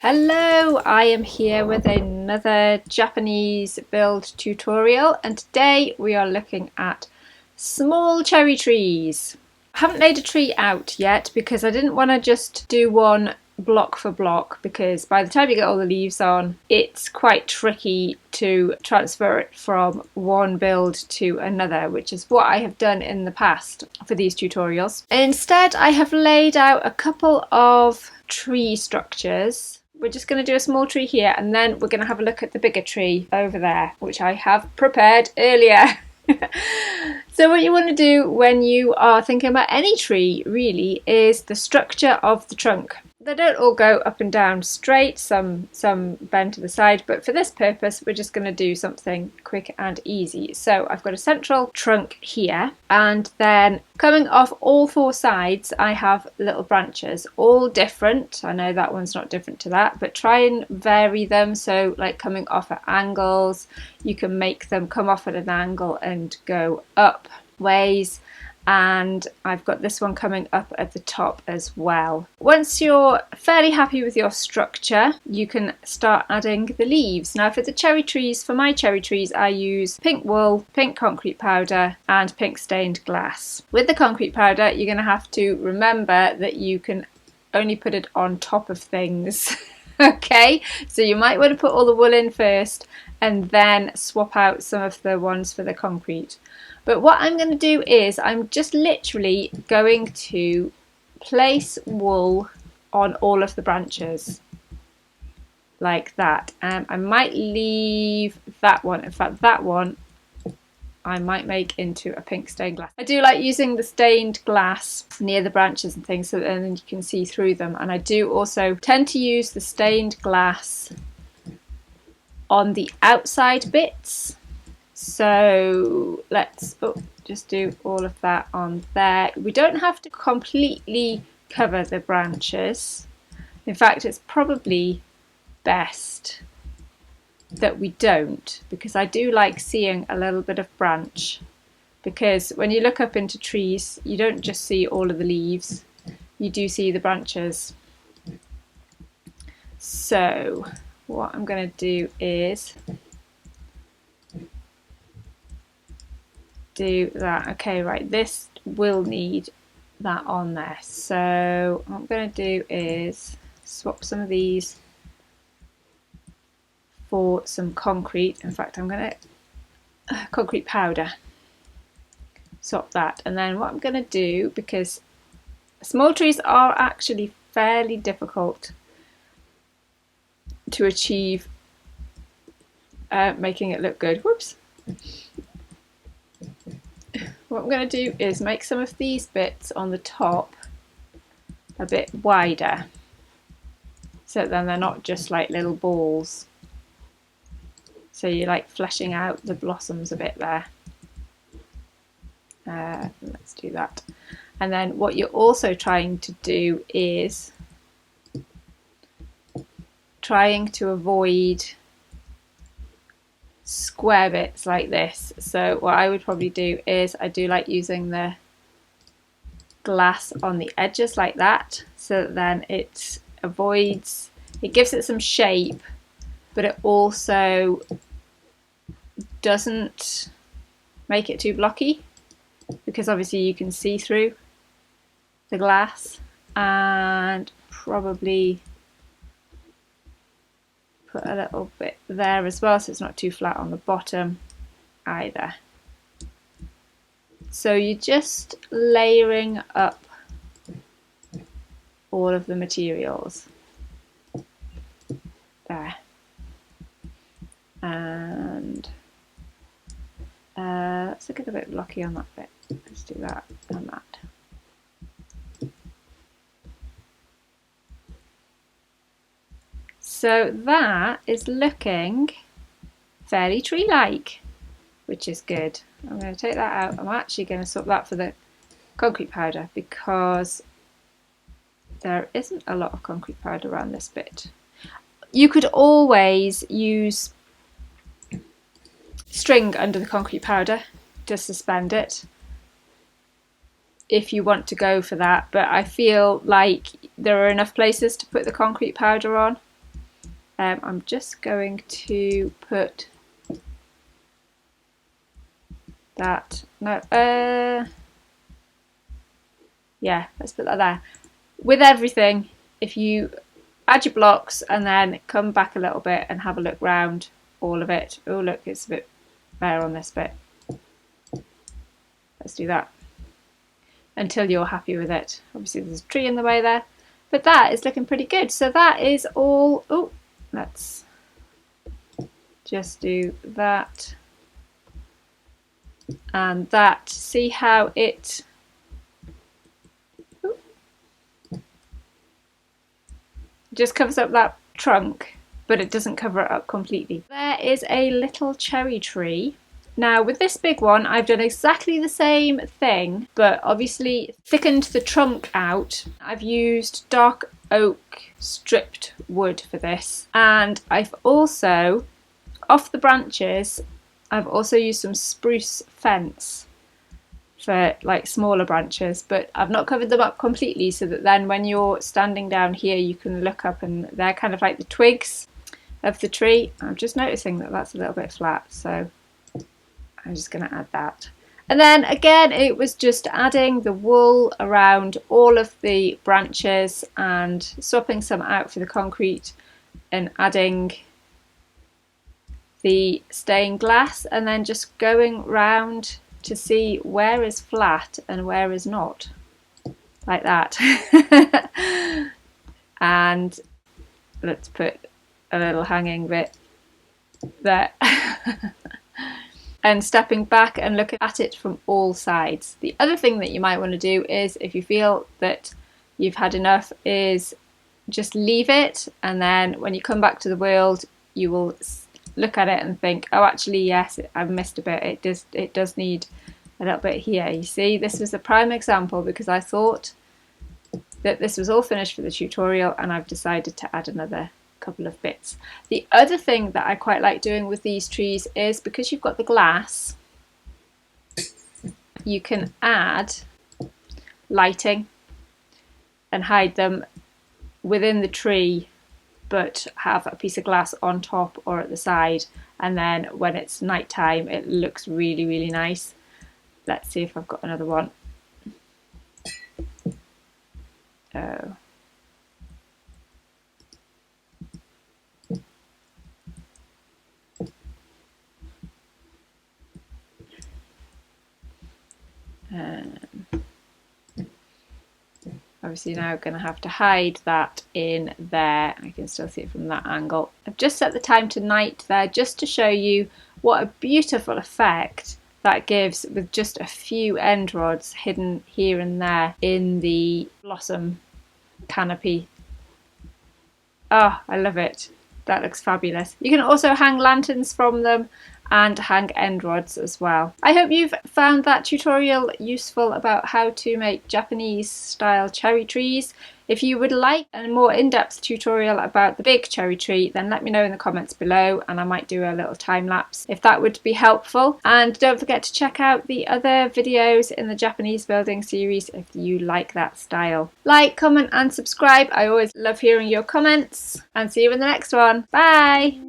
Hello, I am here with another Japanese build tutorial, and today we are looking at small cherry trees. I haven't laid a tree out yet because I didn't want to just do one block for block, because by the time you get all the leaves on, it's quite tricky to transfer it from one build to another, which is what I have done in the past for these tutorials. Instead, I have laid out a couple of tree structures. We're just going to do a small tree here, and then we're going to have a look at the bigger tree over there, which I have prepared earlier. So what you want to do when you are thinking about any tree really is the structure of the trunk. They don't all go up and down straight, some bend to the side, but for this purpose we're just going to do something quick and easy. So I've got a central trunk here, and then coming off all four sides I have little branches, all different. I know that one's not different to that, but try and vary them. So like coming off at angles, you can make them come off at an angle and go up ways. And I've got this one coming up at the top as well. Once you're fairly happy with your structure, you can start adding the leaves. Now for the cherry trees, for my cherry trees, I use pink wool, pink concrete powder and pink stained glass. With the concrete powder, you're going to have to remember that you can only put it on top of things. Okay, so you might want to put all the wool in first and then swap out some of the ones for the concrete. But what I'm going to do is I'm just literally going to place wool on all of the branches like that. I might leave that one. In fact, that one I might make into a pink stained glass. I do like using the stained glass near the branches and things, so then you can see through them. And I do also tend to use the stained glass on the outside bits. So let's just do all of that on there. We don't have to completely cover the branches. In fact, it's probably best that we don't, because I do like seeing a little bit of branch, because when you look up into trees you don't just see all of the leaves, you do see the branches. So what I'm going to do is do that. Okay, right, this will need that on there. So what I'm going to do is swap some of these for some concrete. In fact, I'm going to concrete powder, swap that. And then what I'm going to do, because small trees are actually fairly difficult to achieve making it look good. Whoops. What I'm going to do is make some of these bits on the top a bit wider, so then they're not just like little balls. So you're like fleshing out the blossoms a bit there. Let's do that. And then what you're also trying to do is trying to avoid square bits like this. So what I would probably do is, I do like using the glass on the edges like that, so that then it avoids, it gives it some shape, but it also doesn't make it too blocky, because obviously you can see through the glass. And probably put a little bit there as well, so it's not too flat on the bottom either. So you're just layering up all of the materials there. And let's look at a bit blocky on that bit. Let's do that and that. So that is looking fairly tree-like, which is good. I'm going to take that out. I'm actually going to swap that for the concrete powder, because there isn't a lot of concrete powder around this bit. You could always use string under the concrete powder to suspend it. if you want to go for that, but I feel like there are enough places to put the concrete powder on. I'm just going to put that, no, yeah, let's put that there. With everything, if you add your blocks and then come back a little bit and have a look round all of it. Oh look, it's a bit bare on this bit. Let's do that until you're happy with it. Obviously there's a tree in the way there, but that is looking pretty good. So that is all. Oh, let's just do that and that. See how it just covers up that trunk, but it doesn't cover it up completely. There is a little cherry tree. Now with this big one, I've done exactly the same thing, but obviously thickened the trunk out. I've used dark oak stripped wood for this, and I've also, off the branches, I've also used some spruce fence for like smaller branches, but I've not covered them up completely so that then when you're standing down here you can look up and they're kind of like the twigs of the tree. I'm just noticing that that's a little bit flat, so I'm just going to add that. And then again, it was just adding the wool around all of the branches and swapping some out for the concrete and adding the stained glass, and then just going round to see where is flat and where is not, like that. And let's put a little hanging bit there. And stepping back and looking at it from all sides. The other thing that you might want to do is, if you feel that you've had enough, is just leave it, and then when you come back to the world you will look at it and think, oh actually yes, I've missed a bit, it does need a little bit here. You see, this was a prime example because I thought that this was all finished for the tutorial and I've decided to add another couple of bits. The other thing that I quite like doing with these trees is, because you've got the glass, you can add lighting and hide them within the tree, but have a piece of glass on top or at the side, and then when it's night time it looks really, really nice. Let's see if I've got another one. Oh. Obviously now I'm going to have to hide that in there. I can still see it from that angle. I've just set the time to night there just to show you what a beautiful effect that gives with just a few end rods hidden here and there in the blossom canopy. Oh, I love it. That looks fabulous. You can also hang lanterns from them and hang end rods as well. I hope you've found that tutorial useful about how to make Japanese style cherry trees. If you would like a more in-depth tutorial about the big cherry tree, then let me know in the comments below and I might do a little time lapse if that would be helpful. And don't forget to check out the other videos in the Japanese building series if you like that style. Like, comment and subscribe. I always love hearing your comments, and see you in the next one. Bye!